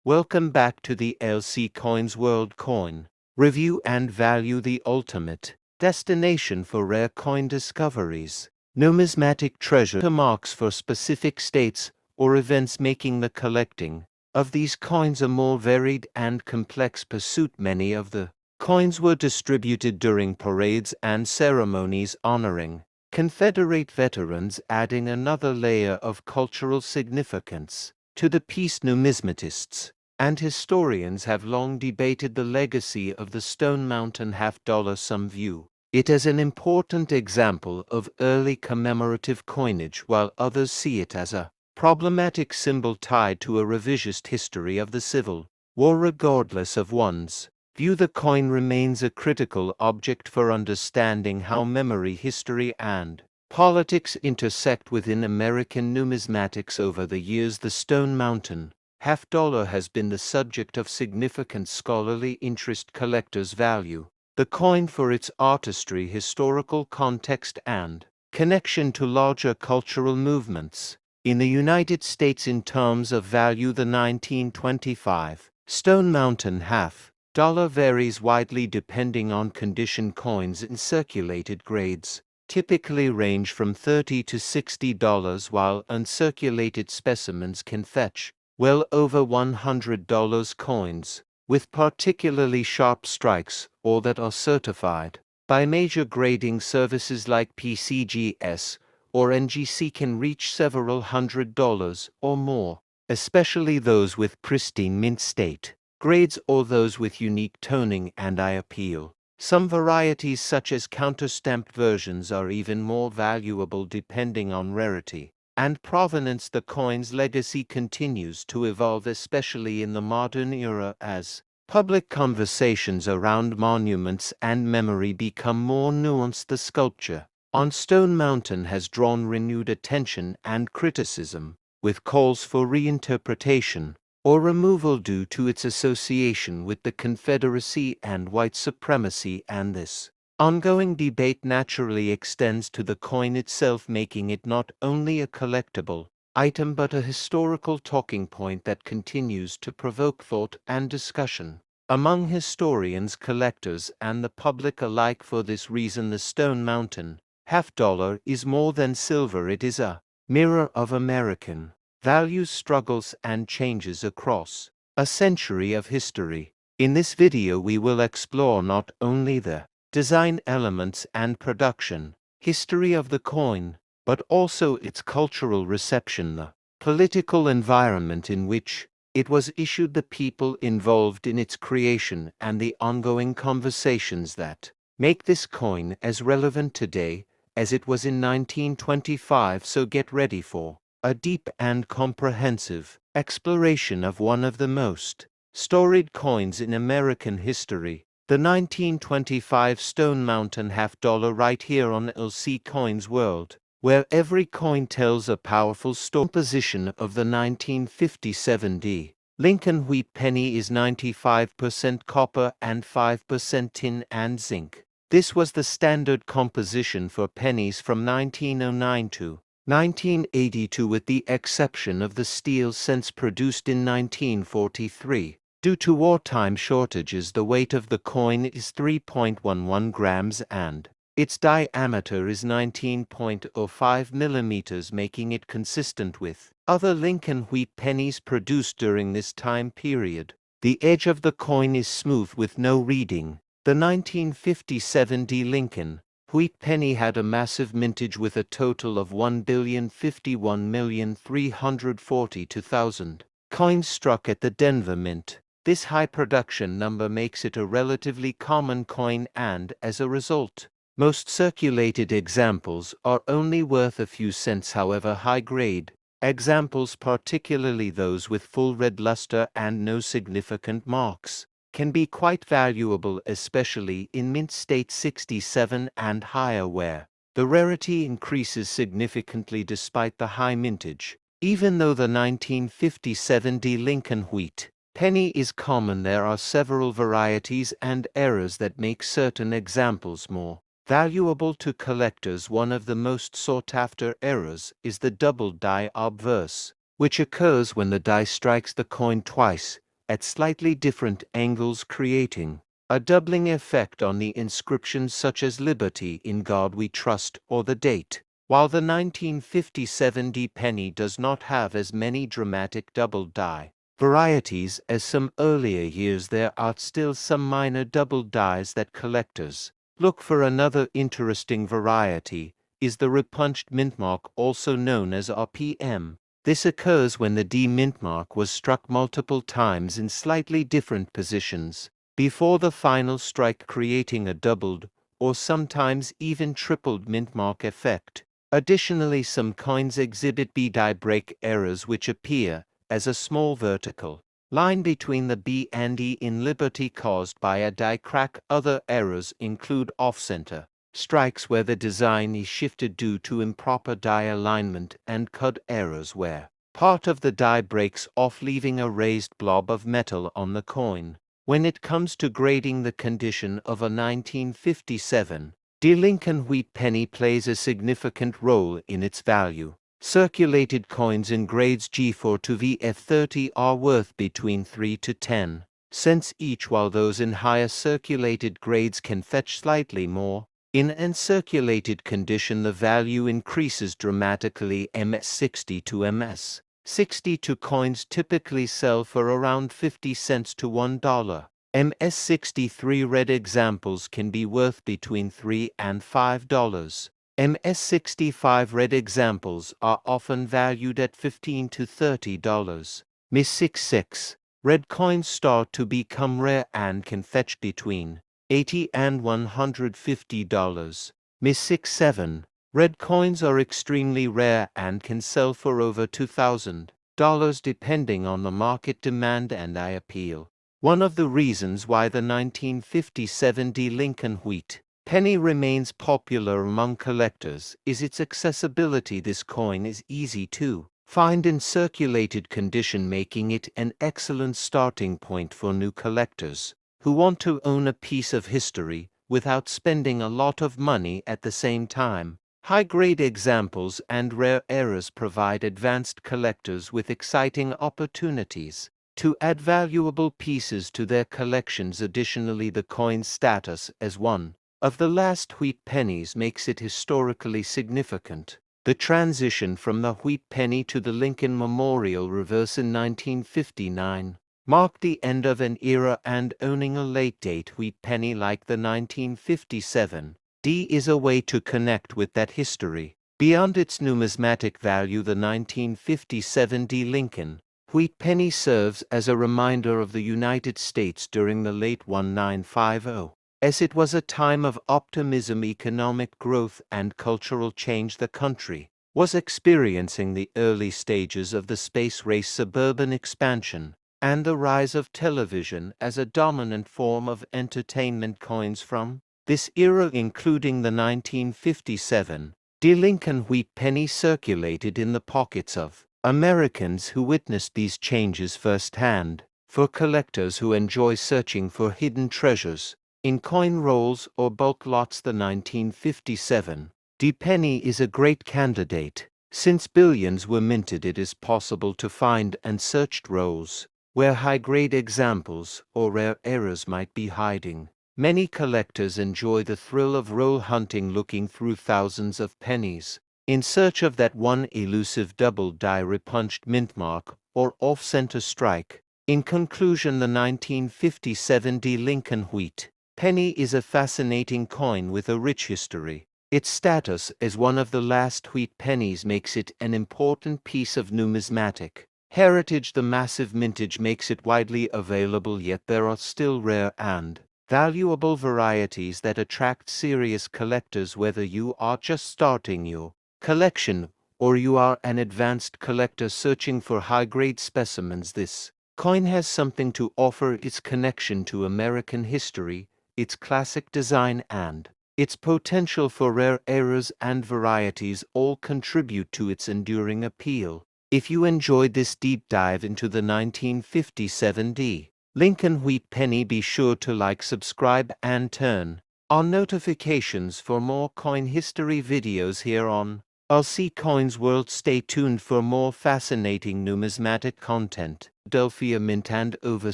Welcome back to the LC Coins World Coin Review and Value, the ultimate destination for rare coin discoveries. Numismatic treasure marks for specific states or events, making the collecting of these coins a more varied and complex pursuit. Many of the coins were distributed during parades and ceremonies honoring Confederate veterans, adding another layer of cultural significance to the piece. Numismatists and historians have long debated the legacy of the Stone Mountain half-dollar. Some view it as an important example of early commemorative coinage, while others see it as a problematic symbol tied to a revisionist history of the Civil War. Regardless of one's view, the coin remains a critical object for understanding how memory, history, and politics intersect within American numismatics. Over the years, the Stone Mountain half-dollar has been the subject of significant scholarly interest. Collectors value the coin for its artistry, historical context, and connection to larger cultural movements. In the United States, in terms of value, the 1925 Stone Mountain half-dollar varies widely depending on condition. Coins in circulated grades typically range from $30 to $60, while uncirculated specimens can fetch well over $100. Coins with particularly sharp strikes, or that are certified by major grading services like PCGS or NGC, can reach several $100s or more, especially those with pristine mint state grades or those with unique toning and eye appeal. Some varieties, such as counterstamped versions, are even more valuable depending on rarity and provenance. The coin's legacy continues to evolve, especially in the modern era, as public conversations around monuments and memory become more nuanced. The sculpture on Stone Mountain has drawn renewed attention and criticism, with calls for reinterpretation or removal due to its association with the Confederacy and white supremacy, and this ongoing debate naturally extends to the coin itself, making it not only a collectible item but a historical talking point that continues to provoke thought and discussion among historians, collectors, and the public alike. For this reason, the Stone Mountain half-dollar is more than silver. It is a mirror of American values, struggles, and changes across a century of history. In this video, we will explore not only the design elements and production history of the coin, but also its cultural reception, the political environment in which it was issued, the people involved in its creation, and the ongoing conversations that make this coin as relevant today as it was in 1925. So get ready for a deep and comprehensive exploration of one of the most storied coins in American history, the 1925 Stone Mountain half-dollar, right here on LC Coins World, where every coin tells a powerful story. Composition of the 1957 D. Lincoln Wheat penny is 95% copper and 5% tin and zinc. This was the standard composition for pennies from 1909 to 1982, with the exception of the steel cents produced in 1943. Due to wartime shortages, the weight of the coin is 3.11 grams and its diameter is 19.05 millimeters, making it consistent with other Lincoln Wheat pennies produced during this time period. The edge of the coin is smooth with no reading. The 1957 D. Lincoln Wheat penny had a massive mintage with a total of 1,051,342,000 coins struck at the Denver Mint. This high production number makes it a relatively common coin, and, as a result, most circulated examples are only worth a few cents. However, high-grade examples, particularly those with full red luster and no significant marks, can be quite valuable, especially in mint state 67 and higher, where the rarity increases significantly despite the high mintage. Even though the 1957 D. Lincoln Wheat penny is common, there are several varieties and errors that make certain examples more valuable to collectors. One of the most sought-after errors is the double die obverse, which occurs when the die strikes the coin twice, at slightly different angles, creating a doubling effect on the inscriptions such as Liberty, In God We Trust, or the date. While the 1957 D penny does not have as many dramatic double die varieties as some earlier years, there are still some minor double dies that collectors look for. Another interesting variety is the repunched mintmark, also known as RPM. This occurs when the D mintmark was struck multiple times in slightly different positions before the final strike, creating a doubled or sometimes even tripled mintmark effect. Additionally, some coins exhibit B die break errors, which appear as a small vertical line between the B and E in Liberty caused by a die crack. Other errors include off-center strikes where the design is shifted due to improper die alignment, and cut errors where part of the die breaks off, leaving a raised blob of metal on the coin. When it comes to grading the condition of a 1957 D Lincoln Wheat penny plays a significant role in its value. Circulated coins in grades G4 to VF30 are worth between 3 to 10 cents each, while those in higher circulated grades can fetch slightly more. In uncirculated condition, the value increases dramatically. MS60 to MS62 coins typically sell for around 50 cents to $1. MS63 red examples can be worth between $3 and $5. MS65 red examples are often valued at $15 to $30. MS66 red coins start to become rare and can fetch between $80 and $150. MS67 red coins are extremely rare and can sell for over $2,000 depending on the market demand and eye appeal. One of the reasons why the 1957 D Lincoln Wheat penny remains popular among collectors is its accessibility. This coin is easy to find in circulated condition, making it an excellent starting point for new collectors who want to own a piece of history without spending a lot of money at the same time. High-grade examples and rare errors provide advanced collectors with exciting opportunities to add valuable pieces to their collections. Additionally, the coin's status as one of the last wheat pennies makes it historically significant. The transition from the wheat penny to the Lincoln Memorial Reverse in 1959 marked the end of an era, and owning a late-date wheat penny like the 1957 D is a way to connect with that history. Beyond its numismatic value, the 1957 D Lincoln Wheat penny serves as a reminder of the United States during the late 1950s, as it was a time of optimism, economic growth, and cultural change. The country was experiencing the early stages of the space race, suburban expansion, and the rise of television as a dominant form of entertainment. Coins from this era, including the 1957 D Lincoln Wheat penny, circulated in the pockets of Americans who witnessed these changes firsthand. For collectors who enjoy searching for hidden treasures in coin rolls or bulk lots, the 1957 D penny is a great candidate. Since billions were minted, it is possible to find unsearched rolls where high-grade examples or rare errors might be hiding. Many collectors enjoy the thrill of roll hunting, looking through thousands of pennies in search of that one elusive double die, repunched mintmark, or off-center strike. In conclusion, the 1957 D Lincoln Wheat penny is a fascinating coin with a rich history. Its status as one of the last wheat pennies makes it an important piece of numismatic heritage. The massive mintage makes it widely available, yet there are still rare and valuable varieties that attract serious collectors. Whether you are just starting your collection or you are an advanced collector searching for high-grade specimens, this coin has something to offer. Its connection to American history, its classic design, and its potential for rare errors and varieties all contribute to its enduring appeal. If you enjoyed this deep dive into the 1957 D Lincoln Wheat penny, be sure to like, subscribe, and turn on notifications for more coin history videos here on LC Coins World. Stay tuned for more fascinating numismatic content. Philadelphia Mint and over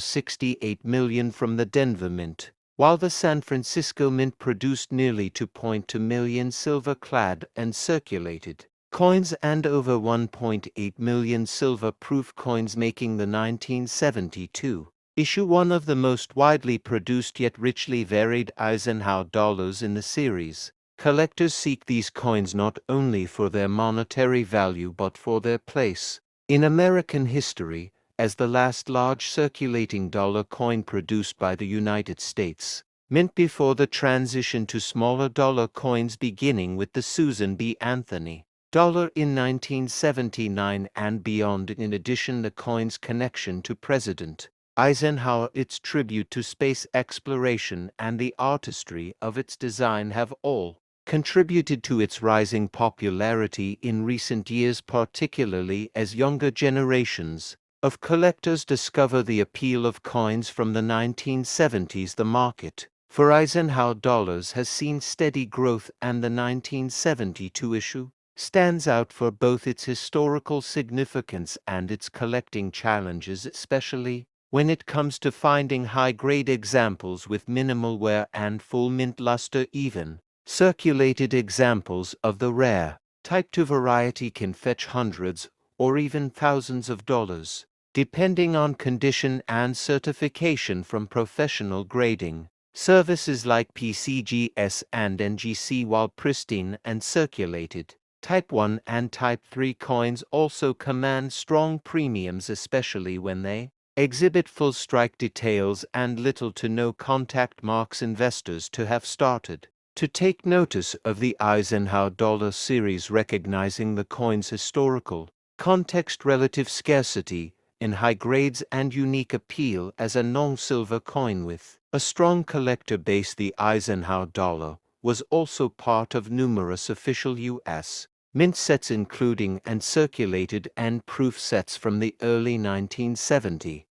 68 million from the Denver Mint, while the San Francisco Mint produced nearly 2.2 million silver-clad and circulated coins and over 1.8 million silver-proof coins, making the 1972 issue one of the most widely produced yet richly varied Eisenhower dollars in the series. Collectors seek these coins not only for their monetary value but for their place in American history as the last large circulating dollar coin produced by the United States Mint before the transition to smaller dollar coins, beginning with the Susan B. Anthony dollar in 1979 and beyond. In addition, the coin's connection to President Eisenhower, its tribute to space exploration, and the artistry of its design have all contributed to its rising popularity in recent years, particularly as younger generations of collectors discover the appeal of coins from the 1970s. The market for Eisenhower dollars has seen steady growth, and the 1972 issue stands out for both its historical significance and its collecting challenges, especially when it comes to finding high-grade examples with minimal wear and full mint luster. Even circulated examples of the rare Type 2 variety can fetch hundreds or even thousands of dollars, depending on condition and certification from professional grading services like PCGS and NGC, while pristine and circulated Type 1 and Type 3 coins also command strong premiums, especially when they exhibit full strike details and little to no contact marks. Investors to have started to take notice of the Eisenhower dollar series, recognizing the coin's historical context, relative scarcity in high grades, and unique appeal as a non-silver coin with a strong collector base. The Eisenhower dollar was also part of numerous official U.S. mint sets, including and circulated and proof sets from the early 1970s,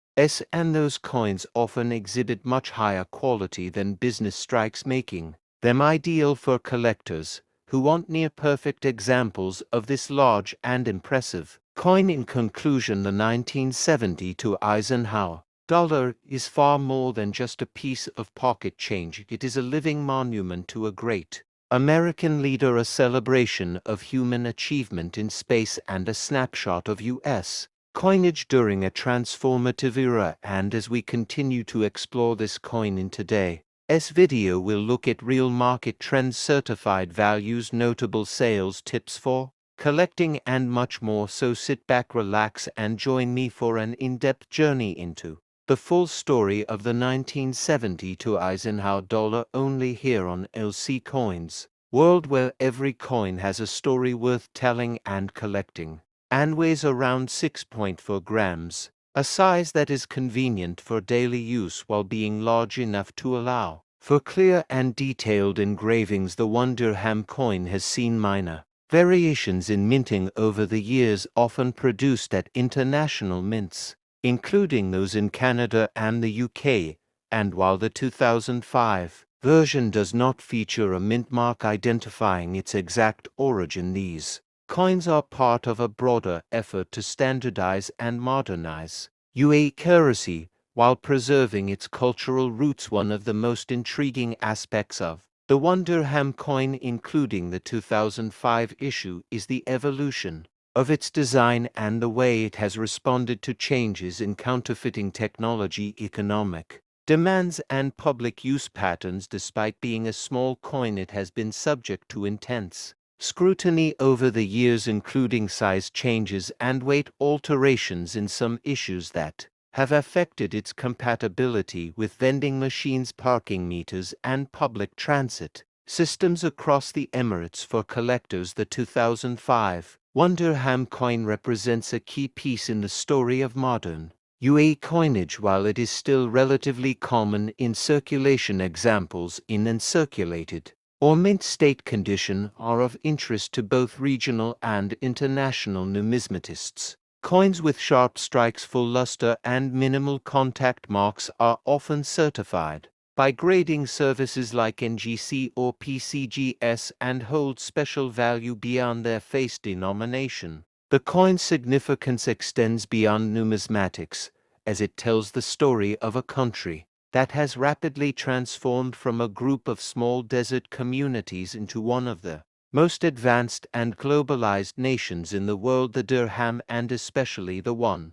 and those coins often exhibit much higher quality than business strikes, making them ideal for collectors who want near-perfect examples of this large and impressive coin. In conclusion, the 1972 Eisenhower dollar is far more than just a piece of pocket change. It is a living monument to a great American leader, a celebration of human achievement in space, and a snapshot of U.S. coinage during a transformative era. And as we continue to explore this coin in today's video, we'll look at real market trends, certified values, notable sales tips for collecting, and much more. So sit back, relax, and join me for an in-depth journey into the full story of the 1972 Eisenhower dollar, only here on LC Coins World, where every coin has a story worth telling and collecting, and weighs around 6.4 grams, a size that is convenient for daily use while being large enough to allow for clear and detailed engravings. The $1 coin has seen minor variations in minting over the years, often produced at international mints, including those in Canada and the UK, and while the 2005 version does not feature a mint mark identifying its exact origin, these coins are part of a broader effort to standardize and modernize UAE currency while preserving its cultural roots. One of the most intriguing aspects of the $1 coin, including the 2005 issue, is the evolution of its design and the way it has responded to changes in counterfeiting technology, economic demands, and public use patterns. Despite being a small coin, it has been subject to intense scrutiny over the years, including size changes and weight alterations in some issues that have affected its compatibility with vending machines, parking meters, and public transit systems across the Emirates. For collectors, the 2005 $1 coin represents a key piece in the story of modern UAE coinage. While it is still relatively common in circulation, examples in uncirculated or mint state condition are of interest to both regional and international numismatists. Coins with sharp strikes, full luster, and minimal contact marks are often certified by grading services like NGC or PCGS and hold special value beyond their face denomination. The coin's significance extends beyond numismatics, as it tells the story of a country that has rapidly transformed from a group of small desert communities into one of the most advanced and globalized nations in the world. The dirham, and especially the $1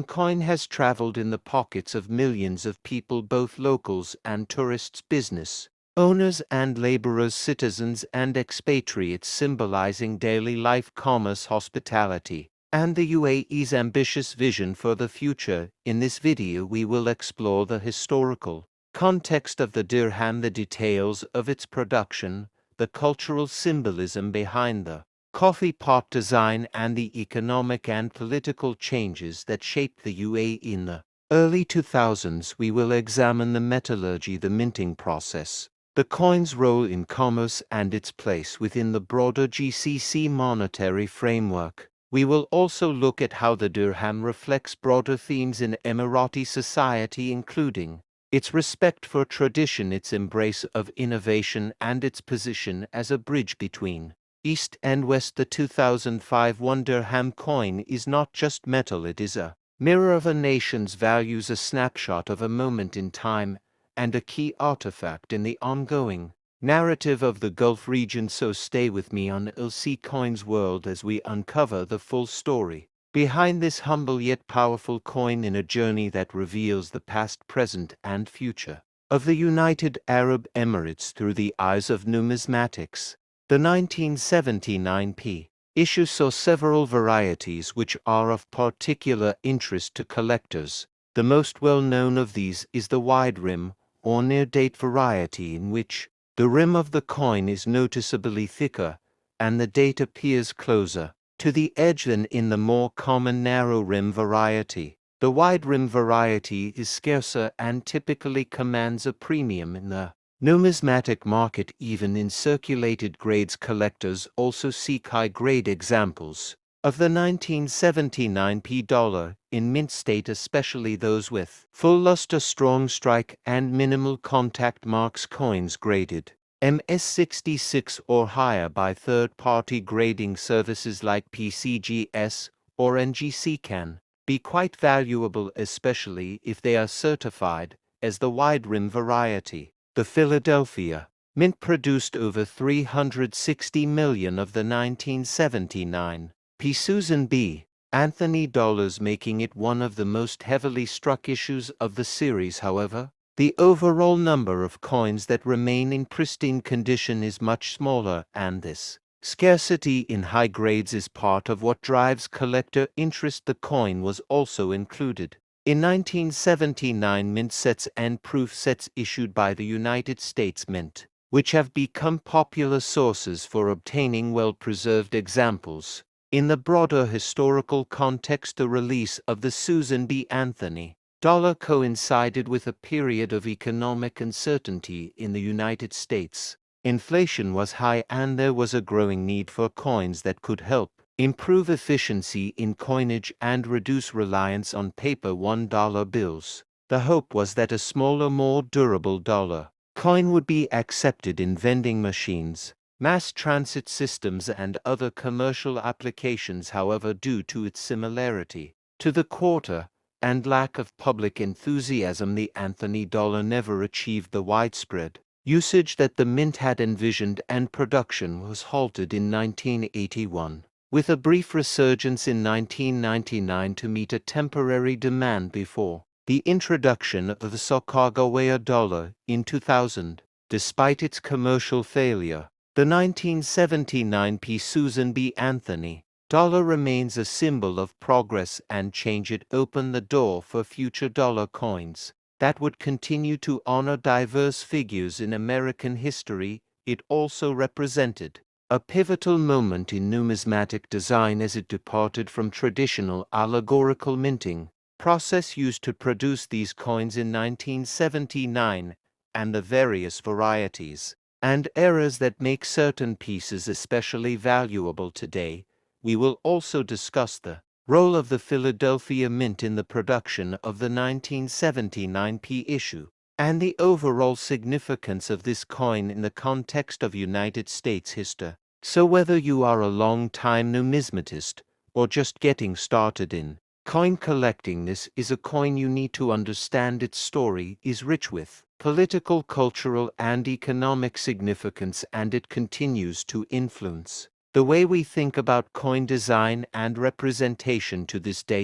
coin, has traveled in the pockets of millions of people, both locals and tourists, business owners and laborers, citizens and expatriates, symbolizing daily life, commerce, hospitality, and the UAE's ambitious vision for the future. In this video we will explore the historical context of the dirham, the details of its production, the cultural symbolism behind the coffee pot design, and the economic and political changes that shaped the UAE in the early 2000s. We will examine the metallurgy, the minting process, the coin's role in commerce, and its place within the broader GCC monetary framework. We will also look at how the dirham reflects broader themes in Emirati society, including its respect for tradition, its embrace of innovation, and its position as a bridge between East and West. The 2005 $1 coin is not just metal, it is a mirror of a nation's values, a snapshot of a moment in time, and a key artifact in the ongoing narrative of the Gulf region. So stay with me on LC Coins World as we uncover the full story behind this humble yet powerful coin, in a journey that reveals the past, present, and future of the United Arab Emirates through the eyes of numismatics. The 1979 P issue saw several varieties which are of particular interest to collectors. The most well-known of these is the wide rim, or near-date variety, in which the rim of the coin is noticeably thicker and the date appears closer to the edge than in the more common narrow rim variety. The wide rim variety is scarcer and typically commands a premium in the numismatic market. Even in circulated grades, collectors also seek high-grade examples of the 1979 $, in mint state, especially those with full luster, strong strike, and minimal contact marks. Coins graded MS66 or higher by third-party grading services like PCGS or NGC can be quite valuable, especially if they are certified as the wide rim variety. The Philadelphia Mint produced over 360 million of the 1979 P. Susan B. Anthony dollars, making it one of the most heavily struck issues of the series. However, the overall number of coins that remain in pristine condition is much smaller, and this scarcity in high grades is part of what drives collector interest. The coin was also included in 1979 mint sets and proof sets issued by the United States Mint, which have become popular sources for obtaining well-preserved examples. In the broader historical context, the release of the Susan B. Anthony dollar coincided with a period of economic uncertainty in the United States. Inflation was high, and there was a growing need for coins that could help improve efficiency in coinage and reduce reliance on paper $1 bills. The hope was that a smaller, more durable dollar coin would be accepted in vending machines, mass transit systems, and other commercial applications. However, due to its similarity to the quarter and lack of public enthusiasm, the Anthony dollar never achieved the widespread usage that the mint had envisioned, and production was halted in 1981, with a brief resurgence in 1999 to meet a temporary demand before the introduction of the Sacagawea dollar in 2000. Despite its commercial failure, the 1979 P. Susan B. Anthony dollar remains a symbol of progress and change. It opened the door for future dollar coins that would continue to honor diverse figures in American history. It also represented a pivotal moment in numismatic design as it departed from traditional allegorical minting process used to produce these coins in 1979, and the various varieties and eras that make certain pieces especially valuable today. We will also discuss the role of the Philadelphia Mint in the production of the 1979 P issue, and the overall significance of this coin in the context of United States history. So whether you are a long-time numismatist or just getting started in Coin collecting. This is a coin you need to understand. Its story is rich with political, cultural, and economic significance, and it continues to influence the way we think about coin design and representation to this day.